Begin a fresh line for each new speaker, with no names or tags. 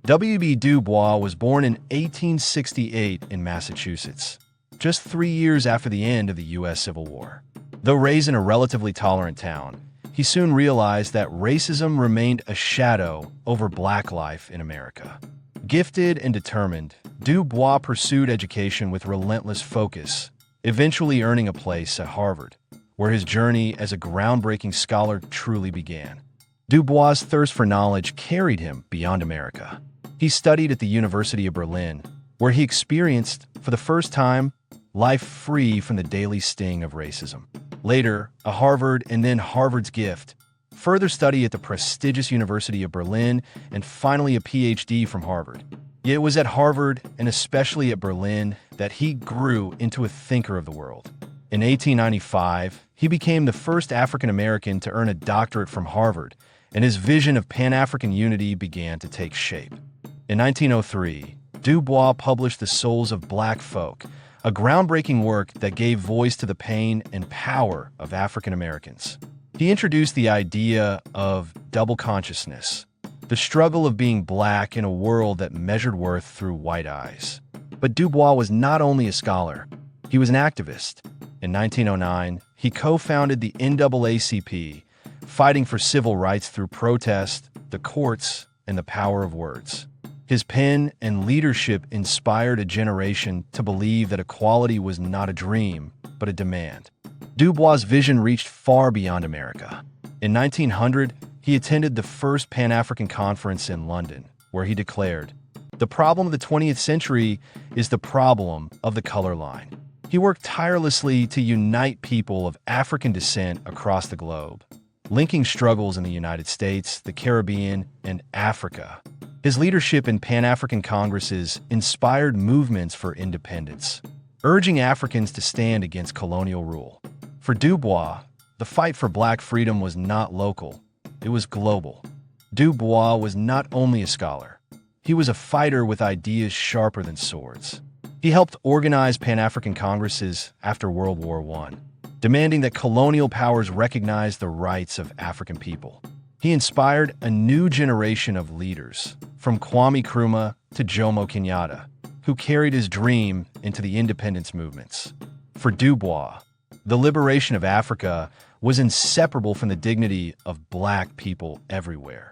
W.E.B. was born in 1868 in Massachusetts, just 3 years after the end of the U.S. Civil War. Though raised in a relatively tolerant town, he soon realized that racism remained a shadow over black life in America. Gifted and determined, Dubois pursued education with relentless focus, eventually earning a place at Harvard, where his journey as a groundbreaking scholar truly began. Dubois' thirst for knowledge carried him beyond America. He studied at the University of Berlin, where he experienced, for the first time, life free from the daily sting of racism. Later, a Harvard and then Harvard's gift, further study at the prestigious University of Berlin, and finally a PhD from Harvard. Yet it was at Harvard, and especially at Berlin, that he grew into a thinker of the world. In 1895, he became the first African American to earn a doctorate from Harvard, and his vision of Pan-African unity began to take shape. In 1903, Dubois published The Souls of Black Folk, a groundbreaking work that gave voice to the pain and power of African Americans. He introduced the idea of double consciousness, the struggle of being black in a world that measured worth through white eyes. But Dubois was not only a scholar, he was an activist. In 1909, he co-founded the NAACP, fighting for civil rights through protest, the courts, and the power of words. His pen and leadership inspired a generation to believe that equality was not a dream, but a demand. Dubois' vision reached far beyond America. In 1900, he attended the first Pan-African Conference in London, where he declared, "The problem of the 20th century is the problem of the color line." He worked tirelessly to unite people of African descent across the globe, linking struggles in the United States, the Caribbean, and Africa. His leadership in Pan-African Congresses inspired movements for independence, urging Africans to stand against colonial rule. For Dubois, the fight for black freedom was not local, it was global. Dubois was not only a scholar, he was a fighter with ideas sharper than swords. He helped organize Pan-African Congresses after World War I, demanding that colonial powers recognize the rights of African people. He inspired a new generation of leaders, from Kwame Nkrumah to Jomo Kenyatta, who carried his dream into the independence movements. For Dubois, the liberation of Africa was inseparable from the dignity of black people everywhere.